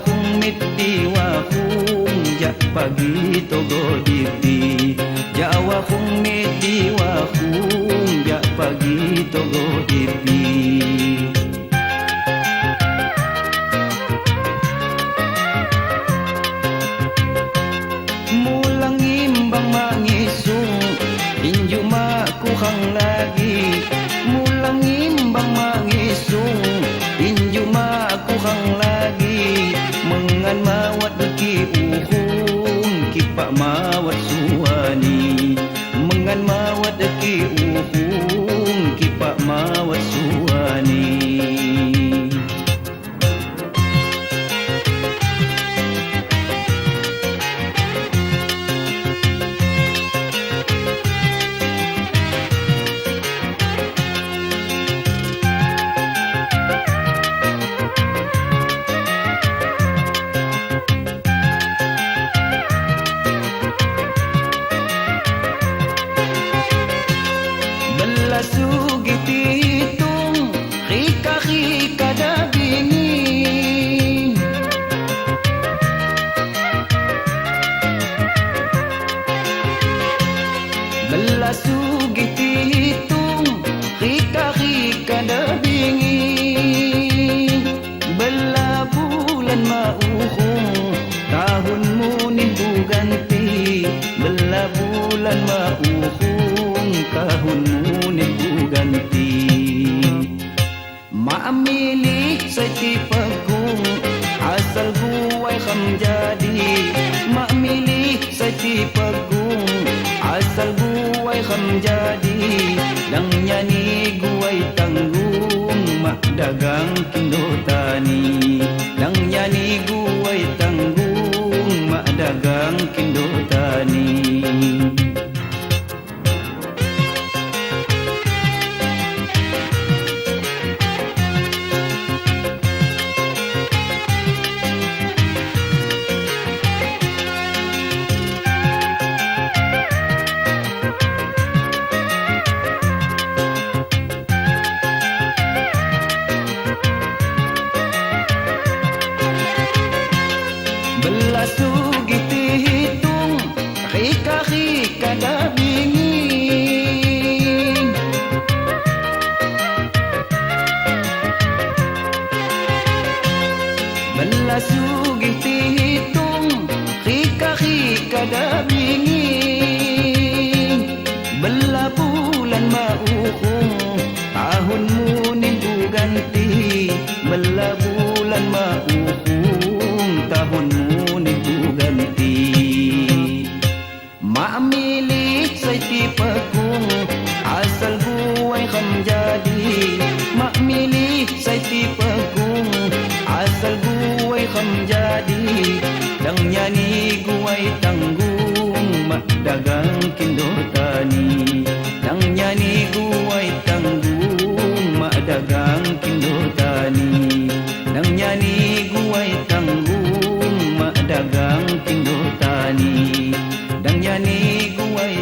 kung mitdiwa kung ja pagi togo dipi Jawa kung mitdiwa kung ja pagi togo dipi Mulang imbang mangisung inju makuhang lagi Mulang imbang mangisung inju makuhang lagi Mengan mawat ki uhung kipak mawat suani Mengan mawat ki uhung kipak mawat suani Sugit itong rika-rika dagingin Belasugit itong rika-rika dagingin Bela bulan mauhong tahun munih buganti Bela bulan mauhong tahun ganti Maamili sa tipagong asal buhay kam jadi Maamili sa tipagong asal buhay kam jadi Lang nyani guway tanggung makdagang kindotani Lang nyani guway tanggung makdagang kindotani Belasugit itong rika-rika dagingin Belasugit itong rika-rika dagingin Bela bulan mauhong tahun munih buganti Bela bulan mauhong tahun munih buganti Maamili sa tipagong asal buhay kam jadi Maamili sa tipagong asal buhay kam jadi Lang nyani guway tanggung makdagang kindotani Lang nyani guway tanggung makdagang kindotani Lang nyani guway tanggung makdagang kindotani Dang yani guway